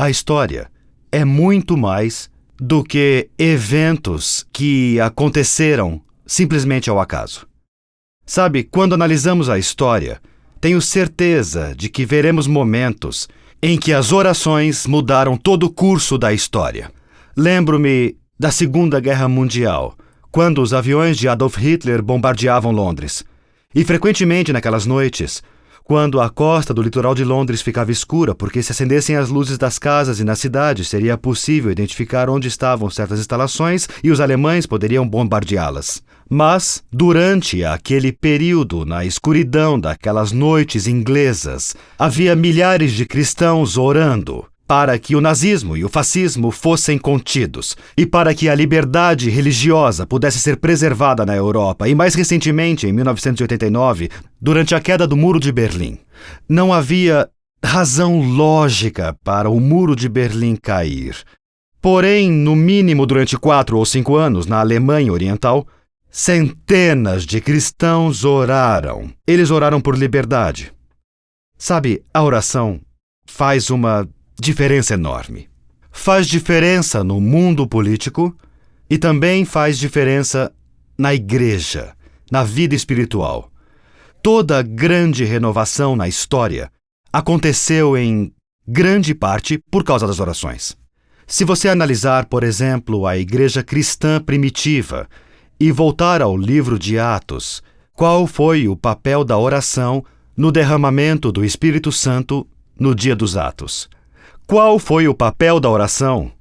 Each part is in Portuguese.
A história é muito mais do que eventos que aconteceram simplesmente ao acaso. Sabe, quando analisamos a história, tenho certeza de que veremos momentos em que as orações mudaram todo o curso da história. Lembro-me da Segunda Guerra Mundial, quando os aviões de Adolf Hitler bombardeavam Londres. E frequentemente naquelas noites, quando a costa do litoral de Londres ficava escura porque se acendessem as luzes das casas e na cidade seria possível identificar onde estavam certas instalações e os alemães poderiam bombardeá-las. Mas, durante aquele período, na escuridão daquelas noites inglesas, havia milhares de cristãos orando para que o nazismo e o fascismo fossem contidos e para que a liberdade religiosa pudesse ser preservada na Europa e, mais recentemente, em 1989, durante a queda do Muro de Berlim. Não havia razão lógica para o Muro de Berlim cair. Porém, no mínimo durante 4 ou 5 anos, na Alemanha Oriental, centenas de cristãos oraram. Eles oraram por liberdade. Sabe, a oração faz uma diferença enorme. Faz diferença no mundo político e também faz diferença na igreja, na vida espiritual. Toda grande renovação na história aconteceu em grande parte por causa das orações. Se você analisar, por exemplo, a igreja cristã primitiva e voltar ao livro de Atos, qual foi o papel da oração no derramamento do Espírito Santo no dia dos Atos? Qual foi o papel da oração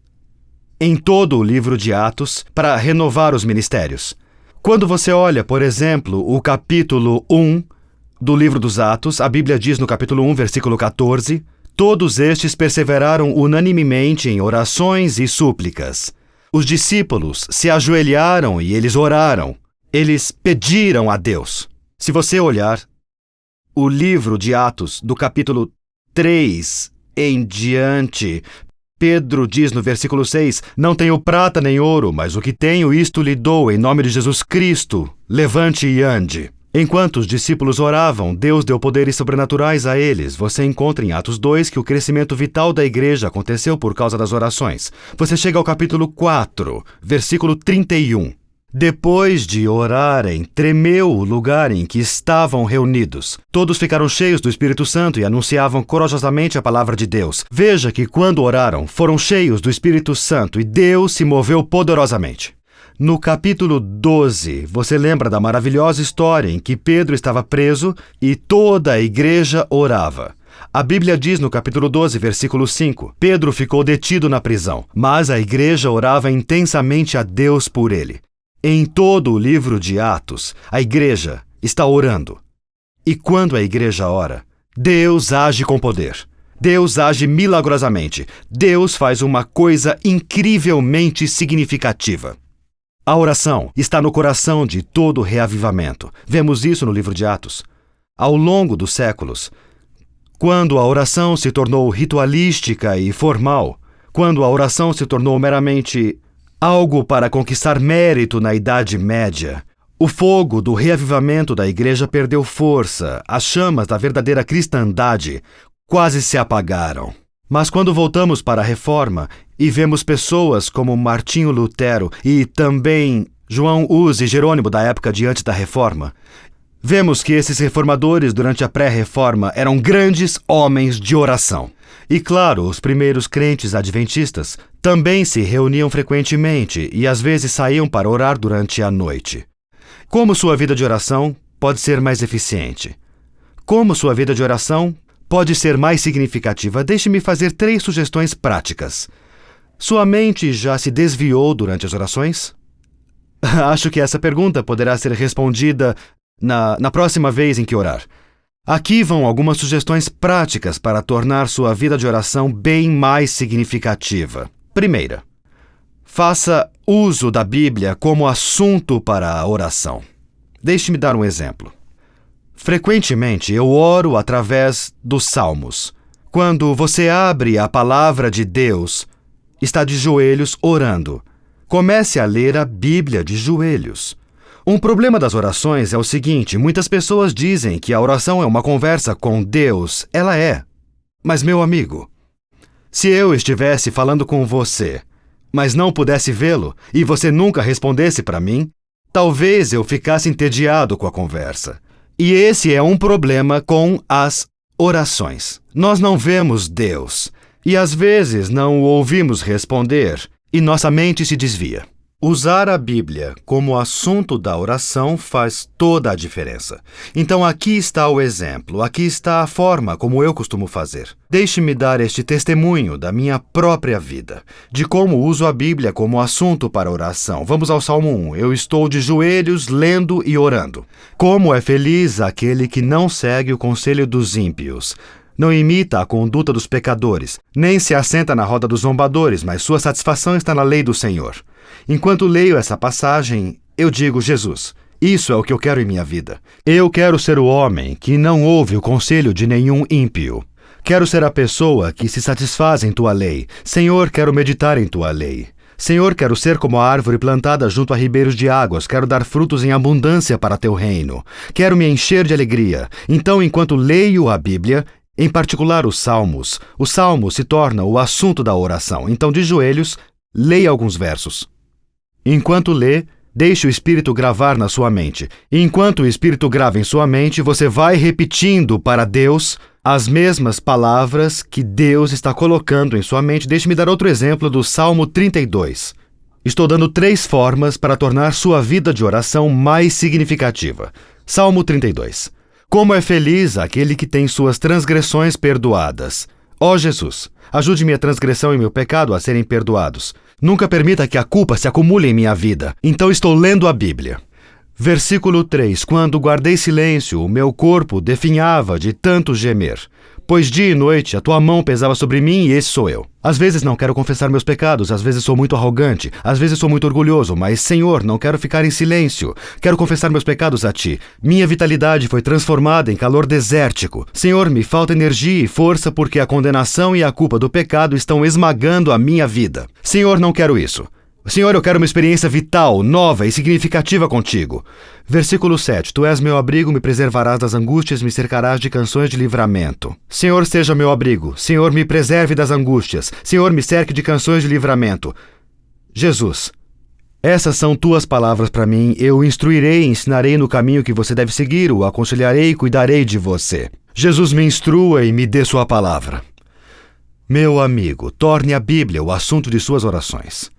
em todo o livro de Atos para renovar os ministérios? Quando você olha, por exemplo, o capítulo 1 do livro dos Atos, a Bíblia diz no capítulo 1, versículo 14, todos estes perseveraram unanimemente em orações e súplicas. Os discípulos se ajoelharam e eles oraram. Eles pediram a Deus. Se você olhar o livro de Atos, do capítulo 3 em diante, Pedro diz no versículo 6, não tenho prata nem ouro, mas o que tenho isto lhe dou em nome de Jesus Cristo. Levante e ande. Enquanto os discípulos oravam, Deus deu poderes sobrenaturais a eles. Você encontra em Atos 2 que o crescimento vital da igreja aconteceu por causa das orações. Você chega ao capítulo 4, versículo 31. Depois de orarem, tremeu o lugar em que estavam reunidos. Todos ficaram cheios do Espírito Santo e anunciavam corajosamente a palavra de Deus. Veja que quando oraram, foram cheios do Espírito Santo e Deus se moveu poderosamente. No capítulo 12, você lembra da maravilhosa história em que Pedro estava preso e toda a igreja orava. A Bíblia diz no capítulo 12, versículo 5, Pedro ficou detido na prisão, mas a igreja orava intensamente a Deus por ele. Em todo o livro de Atos, a igreja está orando. E quando a igreja ora, Deus age com poder. Deus age milagrosamente. Deus faz uma coisa incrivelmente significativa. A oração está no coração de todo reavivamento. Vemos isso no livro de Atos. Ao longo dos séculos, quando a oração se tornou ritualística e formal, quando a oração se tornou meramente algo para conquistar mérito na Idade Média, o fogo do reavivamento da igreja perdeu força, as chamas da verdadeira cristandade quase se apagaram. Mas quando voltamos para a Reforma e vemos pessoas como Martinho Lutero e também João Hus e Jerônimo da época de antes da Reforma, vemos que esses reformadores durante a pré-reforma eram grandes homens de oração. E claro, os primeiros crentes adventistas também se reuniam frequentemente e às vezes saíam para orar durante a noite. Como sua vida de oração pode ser mais eficiente? Como sua vida de oração pode ser mais significativa? Deixe-me fazer 3 sugestões práticas. Sua mente já se desviou durante as orações? Acho que essa pergunta poderá ser respondida na próxima vez em que orar. Aqui vão algumas sugestões práticas para tornar sua vida de oração bem mais significativa. Primeira, faça uso da Bíblia como assunto para a oração. Deixe-me dar um exemplo. Frequentemente eu oro através dos Salmos. Quando você abre a palavra de Deus, está de joelhos orando. Comece a ler a Bíblia de joelhos. Um problema das orações é o seguinte: muitas pessoas dizem que a oração é uma conversa com Deus. Ela é. Mas, meu amigo, Se eu estivesse falando com você, mas não pudesse vê-lo, e você nunca respondesse para mim, talvez eu ficasse entediado com a conversa. E esse é um problema com as orações. Nós não vemos Deus, e às vezes não o ouvimos responder, e nossa mente se desvia. Usar a Bíblia como assunto da oração faz toda a diferença. Então aqui está o exemplo, aqui está a forma como eu costumo fazer. Deixe-me dar este testemunho da minha própria vida, de como uso a Bíblia como assunto para oração. Vamos ao Salmo 1. Eu estou de joelhos, lendo e orando. Como é feliz aquele que não segue o conselho dos ímpios, não imita a conduta dos pecadores, nem se assenta na roda dos zombadores, mas sua satisfação está na lei do Senhor. Enquanto leio essa passagem, eu digo, Jesus, isso é o que eu quero em minha vida. Eu quero ser o homem que não ouve o conselho de nenhum ímpio. Quero ser a pessoa que se satisfaz em tua lei. Senhor, quero meditar em tua lei. Senhor, quero ser como a árvore plantada junto a ribeiros de águas. Quero dar frutos em abundância para teu reino. Quero me encher de alegria. Então, enquanto leio a Bíblia, em particular os Salmos, o Salmo se torna o assunto da oração. Então, de joelhos, leia alguns versos. Enquanto lê, deixe o Espírito gravar na sua mente. E enquanto o Espírito grava em sua mente, você vai repetindo para Deus as mesmas palavras que Deus está colocando em sua mente. Deixe-me dar outro exemplo do Salmo 32. Estou dando 3 formas para tornar sua vida de oração mais significativa. Salmo 32. Como é feliz aquele que tem suas transgressões perdoadas. Ó Jesus, ajude minha transgressão e meu pecado a serem perdoados. Nunca permita que a culpa se acumule em minha vida. Então estou lendo a Bíblia. Versículo 3. Quando guardei silêncio, o meu corpo definhava de tanto gemer. Pois dia e noite a tua mão pesava sobre mim e esse sou eu. Às vezes não quero confessar meus pecados, às vezes sou muito arrogante, às vezes sou muito orgulhoso, mas, Senhor, não quero ficar em silêncio. Quero confessar meus pecados a Ti. Minha vitalidade foi transformada em calor desértico. Senhor, me falta energia e força porque a condenação e a culpa do pecado estão esmagando a minha vida. Senhor, não quero isso. Senhor, eu quero uma experiência vital, nova e significativa contigo. Versículo 7. Tu és meu abrigo, me preservarás das angústias, me cercarás de canções de livramento. Senhor, seja meu abrigo. Senhor, me preserve das angústias. Senhor, me cerque de canções de livramento. Jesus, essas são tuas palavras para mim. Eu o instruirei e ensinarei no caminho que você deve seguir, o aconselharei e cuidarei de você. Jesus, me instrua e me dê sua palavra. Meu amigo, torne a Bíblia o assunto de suas orações.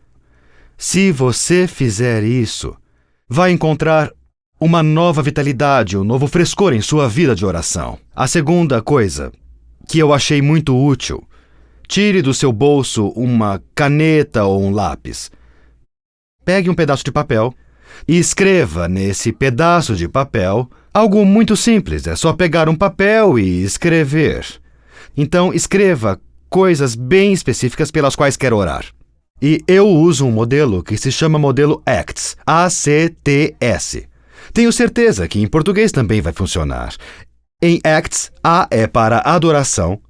Se você fizer isso, vai encontrar uma nova vitalidade, um novo frescor em sua vida de oração. A segunda coisa que eu achei muito útil, tire do seu bolso uma caneta ou um lápis. Pegue um pedaço de papel e escreva nesse pedaço de papel algo muito simples. É só pegar um papel e escrever. Então, escreva coisas bem específicas pelas quais quer orar. E eu uso um modelo que se chama modelo ACTS, A-C-T-S. Tenho certeza que em português também vai funcionar. Em ACTS, A é para adoração,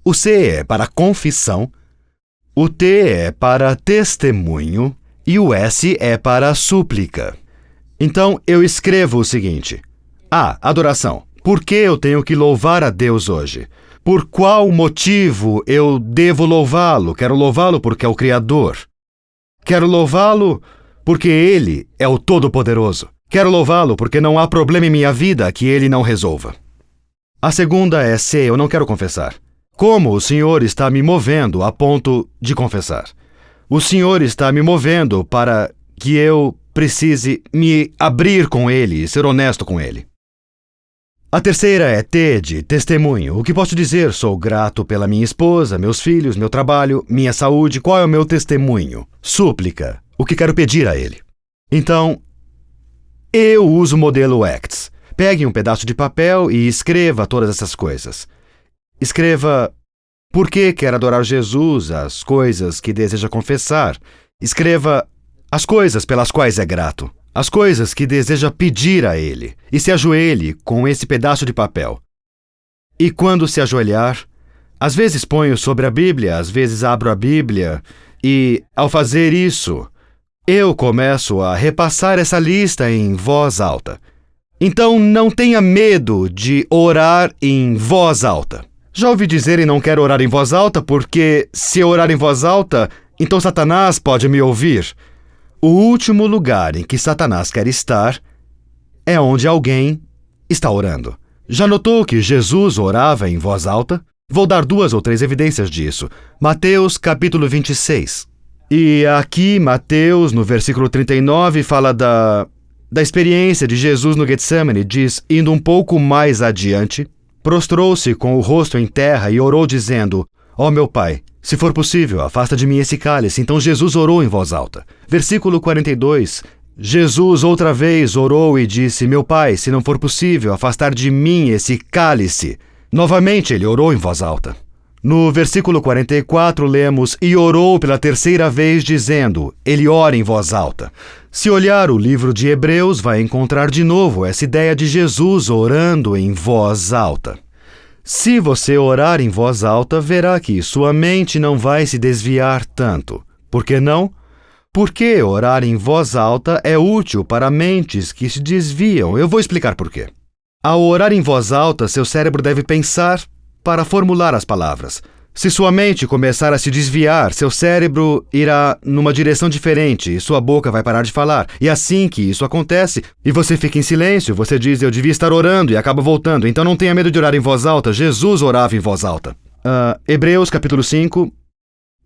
o C é para confissão, o T é para testemunho e o S é para súplica. Então, eu escrevo o seguinte. A. Adoração. Por que eu tenho que louvar a Deus hoje? Por qual motivo eu devo louvá-lo? Quero louvá-lo porque é o Criador. Quero louvá-lo porque Ele é o Todo-Poderoso. Quero louvá-lo porque não há problema em minha vida que Ele não resolva. A segunda é C, eu não quero confessar. Como o Senhor está me movendo a ponto de confessar? O Senhor está me movendo para que eu precise me abrir com Ele e ser honesto com Ele. A terceira é T de testemunho. O que posso dizer? Sou grato pela minha esposa, meus filhos, meu trabalho, minha saúde. Qual é o meu testemunho? Súplica. O que quero pedir a Ele. Então, eu uso o modelo ACTS. Pegue um pedaço de papel e escreva todas essas coisas. Escreva por que quer adorar Jesus, as coisas que deseja confessar. Escreva as coisas pelas quais é grato. As coisas que deseja pedir a Ele, e se ajoelhe com esse pedaço de papel. E quando se ajoelhar, às vezes ponho sobre a Bíblia, às vezes abro a Bíblia, e, ao fazer isso, eu começo a repassar essa lista em voz alta. Então, não tenha medo de orar em voz alta. Já ouvi dizer e não quero orar em voz alta, porque se eu orar em voz alta, então Satanás pode me ouvir. O último lugar em que Satanás quer estar é onde alguém está orando. Já notou que Jesus orava em voz alta? Vou dar 2 ou 3 evidências disso. Mateus capítulo 26. E aqui, Mateus, no versículo 39, fala da experiência de Jesus no Getsemane. Diz, indo um pouco mais adiante, prostrou-se com o rosto em terra e orou dizendo, ó meu Pai, se for possível, afasta de mim esse cálice. Então Jesus orou em voz alta. Versículo 42, Jesus outra vez orou e disse, meu Pai, se não for possível, afastar de mim esse cálice. Novamente ele orou em voz alta. No versículo 44 lemos, e orou pela 3ª vez dizendo, ele ora em voz alta. Se olhar o livro de Hebreus, vai encontrar de novo essa ideia de Jesus orando em voz alta. Se você orar em voz alta, verá que sua mente não vai se desviar tanto. Por que não? Porque orar em voz alta é útil para mentes que se desviam. Eu vou explicar por quê. Ao orar em voz alta, seu cérebro deve pensar para formular as palavras. Se sua mente começar a se desviar, seu cérebro irá numa direção diferente e sua boca vai parar de falar. E assim que isso acontece, e você fica em silêncio, você diz, eu devia estar orando e acaba voltando. Então não tenha medo de orar em voz alta. Jesus orava em voz alta. Hebreus capítulo 5,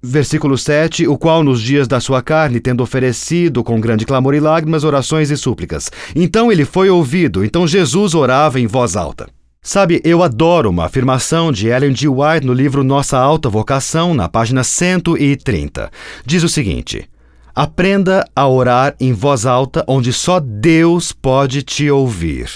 versículo 7, o qual nos dias da sua carne, tendo oferecido com grande clamor e lágrimas, orações e súplicas. Então ele foi ouvido. Então Jesus orava em voz alta. Sabe, eu adoro uma afirmação de Ellen G. White no livro Nossa Alta Vocação, na página 130. Diz o seguinte, aprenda a orar em voz alta onde só Deus pode te ouvir.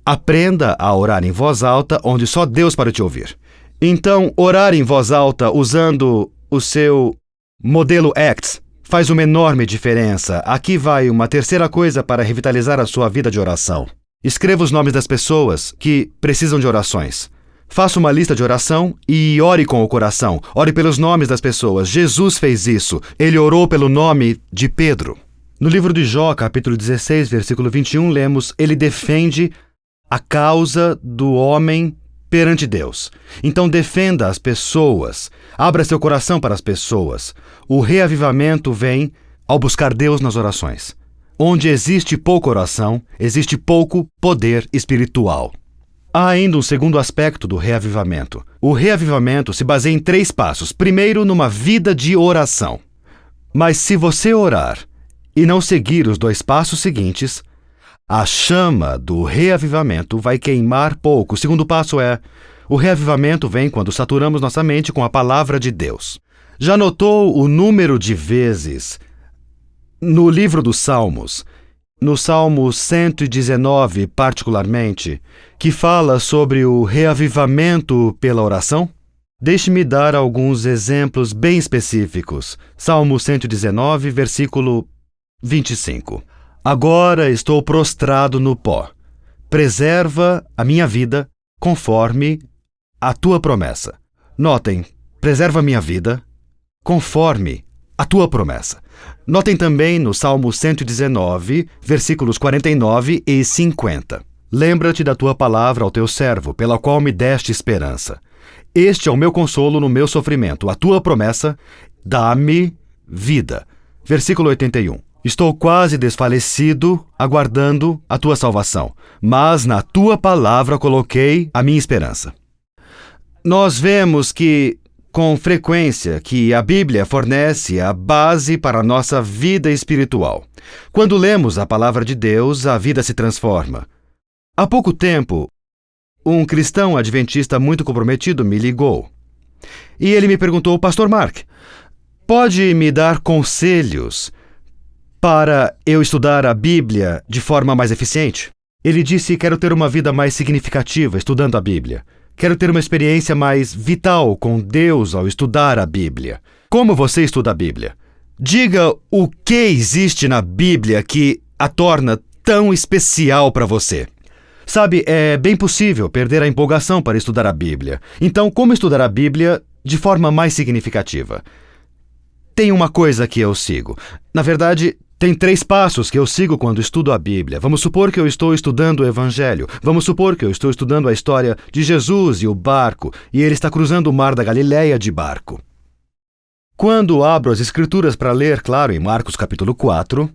Aprenda a orar em voz alta onde só Deus pode te ouvir. Então, orar em voz alta usando o seu modelo ACTS faz uma enorme diferença. Aqui vai uma 3ª coisa para revitalizar a sua vida de oração. Escreva os nomes das pessoas que precisam de orações. Faça uma lista de oração e ore com o coração. Ore pelos nomes das pessoas. Jesus fez isso. Ele orou pelo nome de Pedro. No livro de Jó, capítulo 16, versículo 21, lemos, ele defende a causa do homem perante Deus. Então defenda as pessoas. Abra seu coração para as pessoas. O reavivamento vem ao buscar Deus nas orações. Onde existe pouca oração, existe pouco poder espiritual. Há ainda um segundo aspecto do reavivamento. O reavivamento se baseia em 3 passos. Primeiro, numa vida de oração. Mas se você orar e não seguir os 2 passos seguintes, a chama do reavivamento vai queimar pouco. O segundo passo é, o reavivamento vem quando saturamos nossa mente com a palavra de Deus. Já notou o número de vezes no livro dos Salmos, no Salmo 119 particularmente, que fala sobre o reavivamento pela oração? Deixe-me dar alguns exemplos bem específicos. Salmo 119, versículo 25. Agora estou prostrado no pó. Preserva a minha vida conforme a tua promessa. Notem, preserva a minha vida conforme a tua promessa. Notem também no Salmo 119, versículos 49 e 50. Lembra-te da tua palavra ao teu servo, pela qual me deste esperança. Este é o meu consolo no meu sofrimento. A tua promessa, dá-me vida. Versículo 81. Estou quase desfalecido, aguardando a tua salvação, mas na tua palavra coloquei a minha esperança. Nós vemos que com frequência que a Bíblia fornece a base para a nossa vida espiritual. Quando lemos a palavra de Deus, a vida se transforma. Há pouco tempo, um cristão adventista muito comprometido me ligou. E ele me perguntou, Pastor Mark, pode me dar conselhos para eu estudar a Bíblia de forma mais eficiente? Ele disse, quero ter uma vida mais significativa estudando a Bíblia. Quero ter uma experiência mais vital com Deus ao estudar a Bíblia. Como você estuda a Bíblia? Diga o que existe na Bíblia que a torna tão especial para você. Sabe, é bem possível perder a empolgação para estudar a Bíblia. Então, como estudar a Bíblia de forma mais significativa? Tem uma coisa que eu sigo. Na verdade, Tem 3 passos que eu sigo quando estudo a Bíblia. Vamos supor que eu estou estudando o Evangelho. Vamos supor que eu estou estudando a história de Jesus e o barco, e ele está cruzando o mar da Galileia de barco. Quando abro as Escrituras para ler, claro, em Marcos capítulo 4,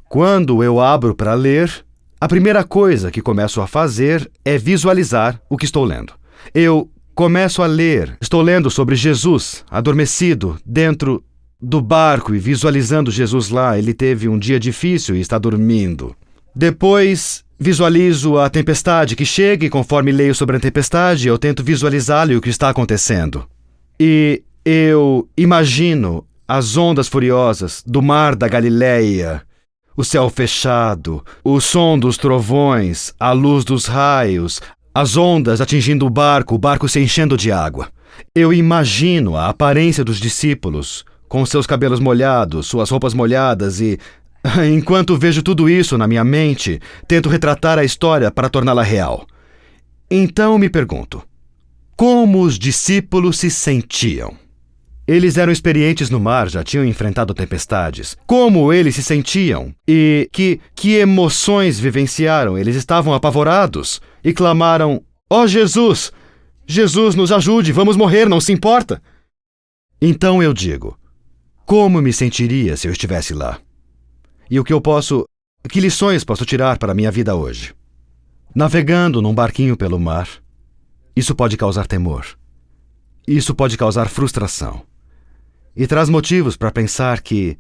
quando eu abro para ler, a primeira coisa que começo a fazer é visualizar o que estou lendo. Eu começo a ler, estou lendo sobre Jesus, adormecido, dentro do barco e visualizando Jesus lá. Ele teve um dia difícil e está dormindo. Depois, visualizo a tempestade que chega e conforme leio sobre a tempestade, eu tento visualizá-lo e o que está acontecendo. E eu imagino as ondas furiosas do mar da Galileia, o céu fechado, o som dos trovões, a luz dos raios, as ondas atingindo o barco se enchendo de água. Eu imagino a aparência dos discípulos, com seus cabelos molhados, suas roupas molhadas e, enquanto vejo tudo isso na minha mente, tento retratar a história para torná-la real. Então me pergunto, como os discípulos se sentiam? Eles eram experientes no mar, já tinham enfrentado tempestades. Como eles se sentiam? E que emoções vivenciaram? Eles estavam apavorados e clamaram, "Ó Jesus! Jesus, nos ajude! Vamos morrer, não se importa!" Então eu digo, como me sentiria se eu estivesse lá? E que lições posso tirar para a minha vida hoje? Navegando num barquinho pelo mar, isso pode causar temor. Isso pode causar frustração. E traz motivos para pensar que,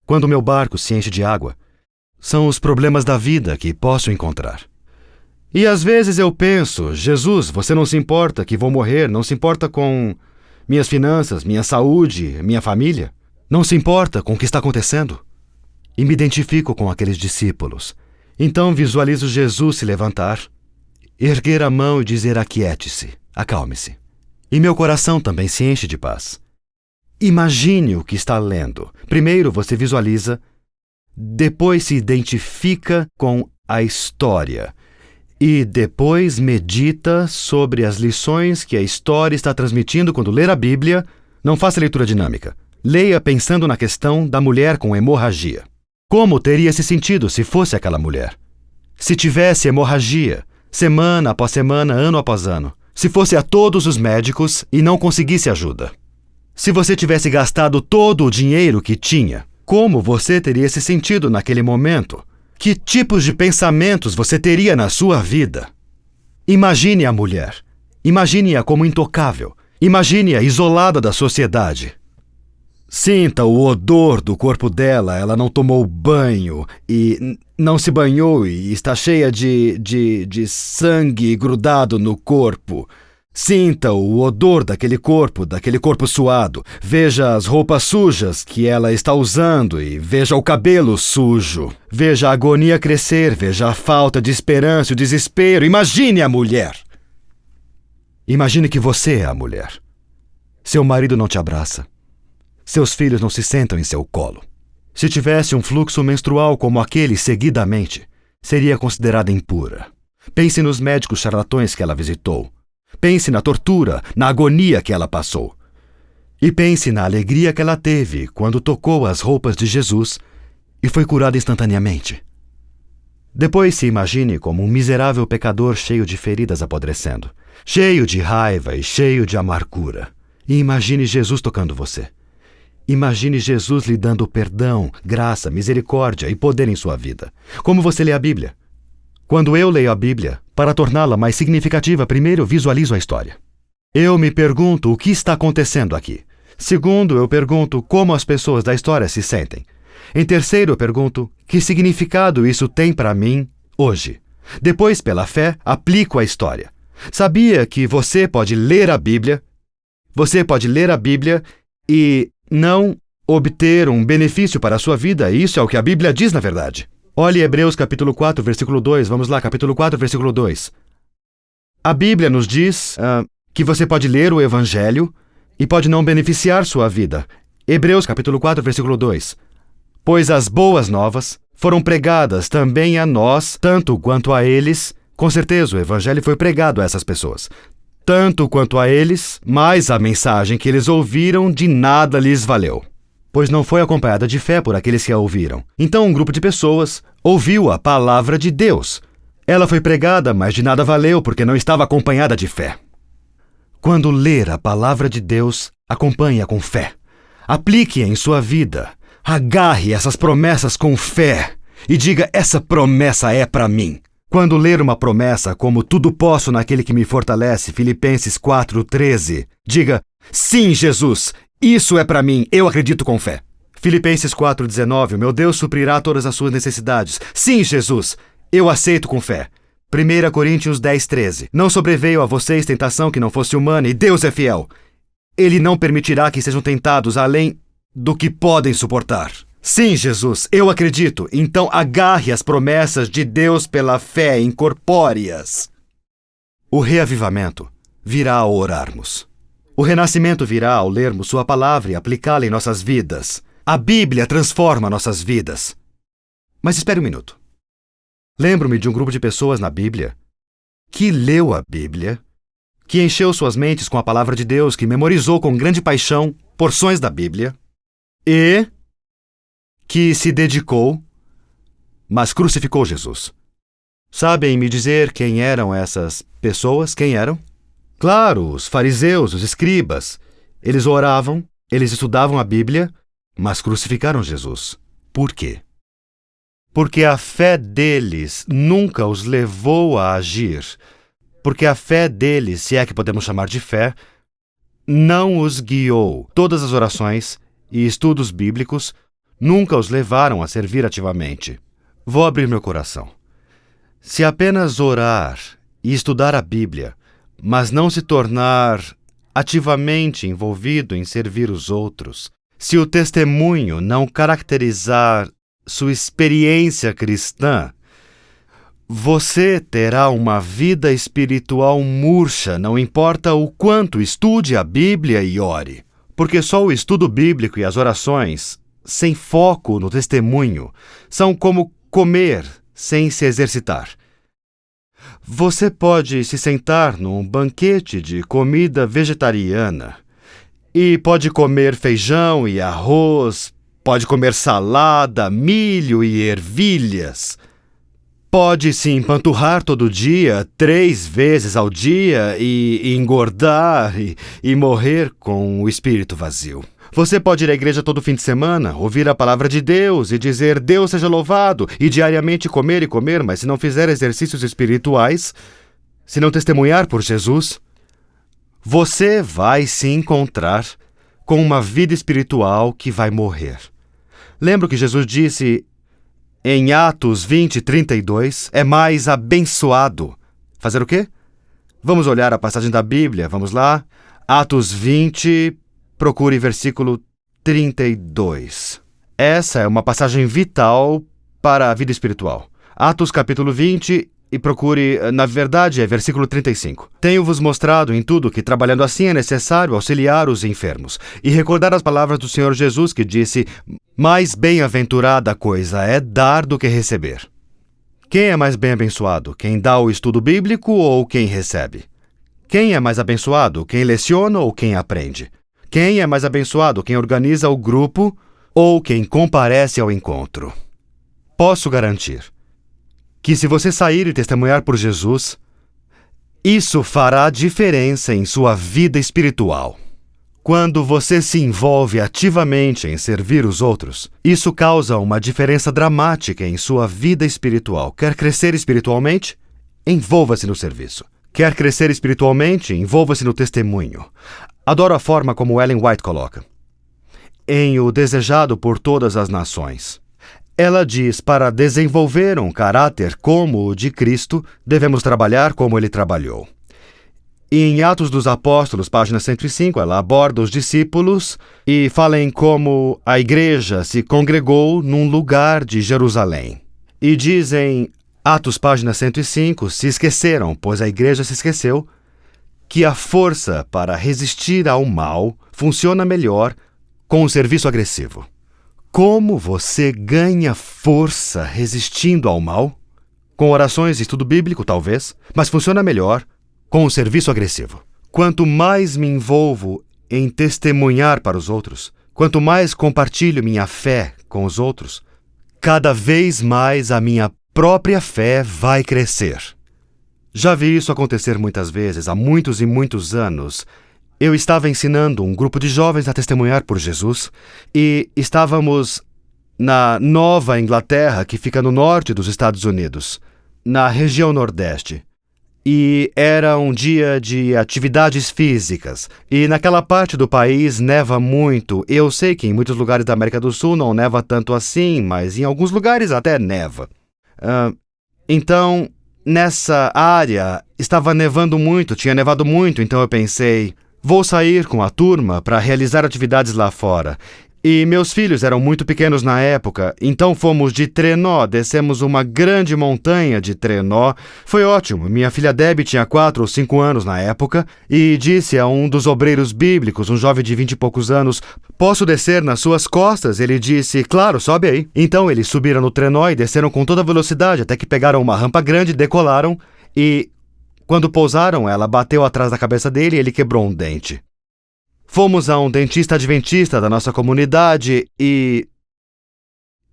quando meu barco se enche de água, são os problemas da vida que posso encontrar. E às vezes eu penso, Jesus, você não se importa que vou morrer, não se importa com minhas finanças, minha saúde, minha família? Não se importa com o que está acontecendo? E me identifico com aqueles discípulos. Então visualizo Jesus se levantar, erguer a mão e dizer, aquiete-se, acalme-se. E meu coração também se enche de paz. Imagine o que está lendo. Primeiro você visualiza, depois se identifica com a história e depois medita sobre as lições que a história está transmitindo quando ler a Bíblia. Não faça leitura dinâmica. Leia pensando na questão da mulher com hemorragia. Como teria se sentido se fosse aquela mulher? Se tivesse hemorragia, semana após semana, ano após ano. Se fosse a todos os médicos e não conseguisse ajuda. Se você tivesse gastado todo o dinheiro que tinha, como você teria se sentido naquele momento? Que tipos de pensamentos você teria na sua vida? Imagine a mulher. Imagine-a como intocável. Imagine-a isolada da sociedade. Sinta o odor do corpo dela. Ela não tomou banho e não se banhou e está cheia de sangue grudado no corpo. Sinta o odor daquele corpo suado. Veja as roupas sujas que ela está usando e veja o cabelo sujo. Veja a agonia crescer, veja a falta de esperança, o desespero. Imagine a mulher. Imagine que você é a mulher. Seu marido não te abraça. Seus filhos não se sentam em seu colo. Se tivesse um fluxo menstrual como aquele seguidamente, seria considerada impura. Pense nos médicos charlatões que ela visitou. Pense na tortura, na agonia que ela passou. E pense na alegria que ela teve quando tocou as roupas de Jesus e foi curada instantaneamente. Depois se imagine como um miserável pecador cheio de feridas apodrecendo, cheio de raiva e cheio de amargura. E imagine Jesus tocando você. Imagine Jesus lhe dando perdão, graça, misericórdia e poder em sua vida. Como você lê a Bíblia? Quando eu leio a Bíblia, para torná-la mais significativa, primeiro visualizo a história. Eu me pergunto o que está acontecendo aqui. Segundo, eu pergunto como as pessoas da história se sentem. Em terceiro, eu pergunto que significado isso tem para mim hoje. Depois, pela fé, aplico a história. Sabia que você pode ler a Bíblia? Você pode ler a Bíblia e não obter um benefício para a sua vida. Isso é o que a Bíblia diz, na verdade. Olhe Hebreus capítulo 4, versículo 2. Vamos lá, capítulo 4, versículo 2. A Bíblia nos diz que você pode ler o Evangelho e pode não beneficiar sua vida. Hebreus capítulo 4, versículo 2. Pois as boas novas foram pregadas também a nós, tanto quanto a eles. Com certeza o Evangelho foi pregado a essas pessoas. Tanto quanto a eles, mas a mensagem que eles ouviram de nada lhes valeu. pois não foi acompanhada de fé por aqueles que a ouviram. Então um grupo de pessoas ouviu a palavra de Deus. Ela foi pregada, mas de nada valeu porque não estava acompanhada de fé. Quando ler a palavra de Deus, acompanhe-a com fé. Aplique-a em sua vida. Agarre essas promessas com fé e diga: essa promessa é para mim. Quando ler uma promessa como tudo posso naquele que me fortalece, Filipenses 4:13, diga: sim, Jesus, isso é para mim, eu acredito com fé. Filipenses 4:19, o meu Deus suprirá todas as suas necessidades. Sim, Jesus, eu aceito com fé. 1 Coríntios 10:13, não sobreveio a vocês tentação que não fosse humana e Deus é fiel. Ele não permitirá que sejam tentados além do que podem suportar. Sim, Jesus, eu acredito. Então agarre as promessas de Deus pela fé, incorpore-as. O reavivamento virá ao orarmos. O renascimento virá ao lermos sua palavra e aplicá-la em nossas vidas. A Bíblia transforma nossas vidas. Mas espere um minuto. Lembro-me de um grupo de pessoas na Bíblia que leu a Bíblia, que encheu suas mentes com a palavra de Deus, que memorizou com grande paixão porções da Bíblia e que se dedicou, mas crucificou Jesus. Sabem me dizer quem eram essas pessoas? Quem eram? Claro, os fariseus, os escribas. Eles oravam, eles estudavam a Bíblia, mas crucificaram Jesus. Por quê? Porque a fé deles nunca os levou a agir. Porque a fé deles, se é que podemos chamar de fé, não os guiou. Todas as orações e estudos bíblicos nunca os levaram a servir ativamente. Vou abrir meu coração. Se apenas orar e estudar a Bíblia, mas não se tornar ativamente envolvido em servir os outros, se o testemunho não caracterizar sua experiência cristã, você terá uma vida espiritual murcha, não importa o quanto estude a Bíblia e ore. Porque só o estudo bíblico e as orações, sem foco no testemunho, são como comer sem se exercitar. Você pode se sentar num banquete de comida vegetariana e pode comer feijão e arroz, pode comer salada, milho e ervilhas. Pode se empanturrar todo dia, 3 vezes ao dia e engordar e morrer com o espírito vazio. Você pode ir à igreja todo fim de semana, ouvir a palavra de Deus e dizer Deus seja louvado e diariamente comer e comer, mas se não fizer exercícios espirituais, se não testemunhar por Jesus, você vai se encontrar com uma vida espiritual que vai morrer. Lembra que Jesus disse em Atos 20:32, é mais abençoado. Fazer o quê? Vamos olhar a passagem da Bíblia, vamos lá. Atos 20, procure versículo 32. Essa é uma passagem vital para a vida espiritual. Atos capítulo 20 e procure, na verdade, é versículo 35. Tenho-vos mostrado em tudo que, trabalhando assim, é necessário auxiliar os enfermos e recordar as palavras do Senhor Jesus que disse, mais bem-aventurada coisa é dar do que receber. Quem é mais bem abençoado? Quem dá o estudo bíblico ou quem recebe? Quem é mais abençoado? Quem leciona ou quem aprende? Quem é mais abençoado? Quem organiza o grupo ou quem comparece ao encontro? Posso garantir que se você sair e testemunhar por Jesus, isso fará diferença em sua vida espiritual. Quando você se envolve ativamente em servir os outros, isso causa uma diferença dramática em sua vida espiritual. Quer crescer espiritualmente? Envolva-se no serviço. Quer crescer espiritualmente? Envolva-se no testemunho. Adoro a forma como Ellen White coloca. Em O Desejado por Todas as Nações. Ela diz, para desenvolver um caráter como o de Cristo, devemos trabalhar como ele trabalhou. E em Atos dos Apóstolos, página 105, ela aborda os discípulos e fala em como a igreja se congregou num lugar de Jerusalém. E diz em Atos, página 105, se esqueceram, pois a igreja se esqueceu, que a força para resistir ao mal funciona melhor com o serviço agressivo. Como você ganha força resistindo ao mal? Com orações e estudo bíblico, talvez, mas funciona melhor com o serviço agressivo. Quanto mais me envolvo em testemunhar para os outros, quanto mais compartilho minha fé com os outros, cada vez mais a minha própria fé vai crescer. Já vi isso acontecer muitas vezes, há muitos e muitos anos. Eu estava ensinando um grupo de jovens a testemunhar por Jesus e estávamos na Nova Inglaterra, que fica no norte dos Estados Unidos, na região Nordeste. E era um dia de atividades físicas. E naquela parte do país neva muito. Eu sei que em muitos lugares da América do Sul não neva tanto assim, mas em alguns lugares até neva. Então, nessa área estava nevando muito, tinha nevado muito, então eu pensei, vou sair com a turma para realizar atividades lá fora. E meus filhos eram muito pequenos na época, então fomos de trenó, descemos uma grande montanha de trenó. Foi ótimo, minha filha Debbie tinha 4 ou 5 anos na época e disse a um dos obreiros bíblicos, um jovem de 20 e poucos anos, posso descer nas suas costas? Ele disse, claro, sobe aí. Então eles subiram no trenó e desceram com toda a velocidade até que pegaram uma rampa grande, decolaram e quando pousaram ela bateu atrás da cabeça dele e ele quebrou um dente. Fomos a um dentista adventista da nossa comunidade e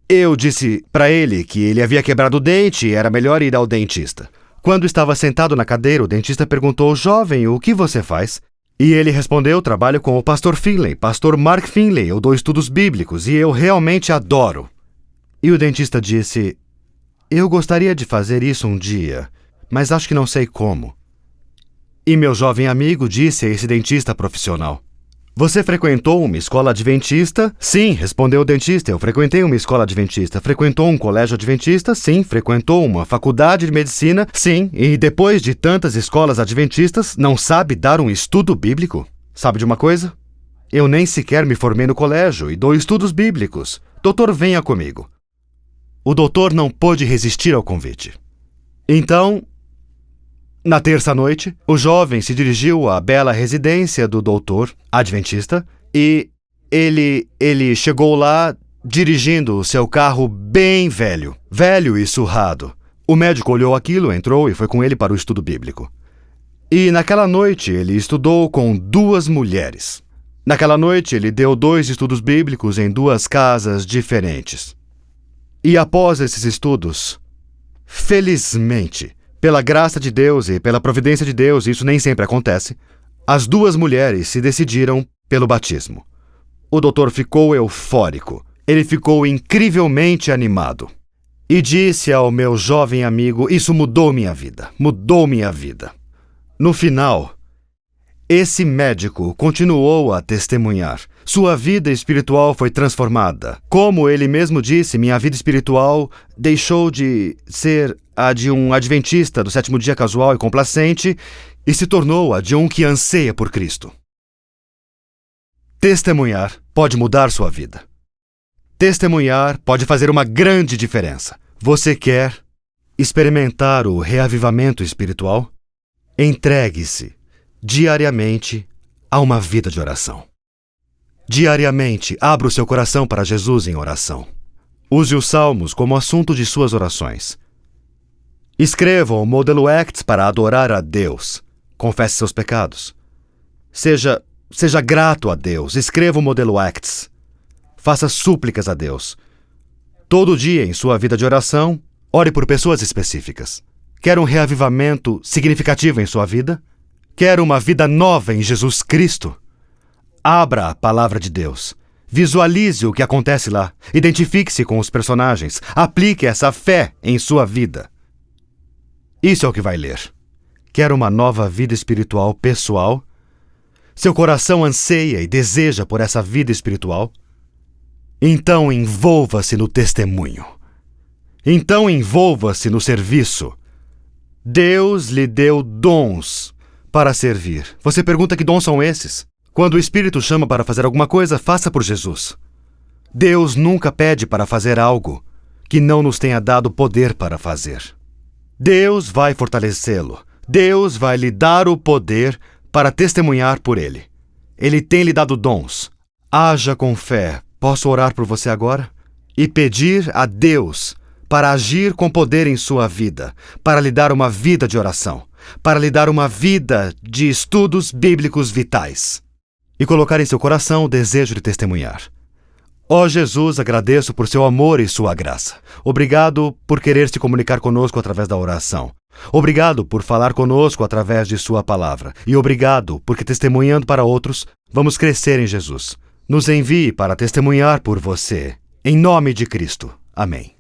eu disse para ele que ele havia quebrado o dente e era melhor ir ao dentista. Quando estava sentado na cadeira, o dentista perguntou, jovem, o que você faz? E ele respondeu, trabalho com o pastor Finley, pastor Mark Finley, eu dou estudos bíblicos e eu realmente adoro. E o dentista disse, eu gostaria de fazer isso um dia, mas acho que não sei como. E meu jovem amigo disse a esse dentista profissional, você frequentou uma escola adventista? Sim, respondeu o dentista, eu frequentei uma escola adventista. Frequentou um colégio adventista? Sim. Frequentou uma faculdade de medicina? Sim. E depois de tantas escolas adventistas, não sabe dar um estudo bíblico? Sabe de uma coisa? Eu nem sequer me formei no colégio e dou estudos bíblicos. Doutor, venha comigo. O doutor não pôde resistir ao convite. Então, na terça noite, o jovem se dirigiu à bela residência do doutor adventista e ele chegou lá dirigindo o seu carro bem velho e surrado. O médico olhou aquilo, entrou e foi com ele para o estudo bíblico. E naquela noite ele estudou com 2 mulheres. Naquela noite ele deu 2 estudos bíblicos em 2 casas diferentes. E após esses estudos, felizmente, pela graça de Deus e pela providência de Deus, isso nem sempre acontece, as 2 mulheres se decidiram pelo batismo. O doutor ficou eufórico. Ele ficou incrivelmente animado. E disse ao meu jovem amigo, isso mudou minha vida. No final, esse médico continuou a testemunhar. Sua vida espiritual foi transformada. Como ele mesmo disse, minha vida espiritual deixou de ser a de um adventista do 7º dia casual e complacente e se tornou a de um que anseia por Cristo. Testemunhar pode mudar sua vida. Testemunhar pode fazer uma grande diferença. Você quer experimentar o reavivamento espiritual? Entregue-se diariamente a uma vida de oração. Diariamente, abra o seu coração para Jesus em oração. Use os salmos como assunto de suas orações. Escreva o Modelo Acts para adorar a Deus. Confesse seus pecados. Seja grato a Deus. Escreva o Modelo Acts. Faça súplicas a Deus. Todo dia em sua vida de oração, ore por pessoas específicas. Quer um reavivamento significativo em sua vida? Quer uma vida nova em Jesus Cristo? Abra a palavra de Deus. Visualize o que acontece lá. Identifique-se com os personagens. Aplique essa fé em sua vida. Isso é o que vai ler. Quer uma nova vida espiritual pessoal? Seu coração anseia e deseja por essa vida espiritual? Então envolva-se no testemunho. Então envolva-se no serviço. Deus lhe deu dons para servir. Você pergunta que dons são esses? Quando o Espírito chama para fazer alguma coisa, faça por Jesus. Deus nunca pede para fazer algo que não nos tenha dado poder para fazer. Deus vai fortalecê-lo. Deus vai lhe dar o poder para testemunhar por ele. Ele tem lhe dado dons. Haja com fé. Posso orar por você agora? E pedir a Deus para agir com poder em sua vida, para lhe dar uma vida de oração, para lhe dar uma vida de estudos bíblicos vitais. e colocar em seu coração o desejo de testemunhar. Ó Jesus, agradeço por seu amor e sua graça. Obrigado por querer se comunicar conosco através da oração. Obrigado por falar conosco através de sua palavra. E obrigado porque, testemunhando para outros, vamos crescer em Jesus. Nos envie para testemunhar por você. Em nome de Cristo. Amém.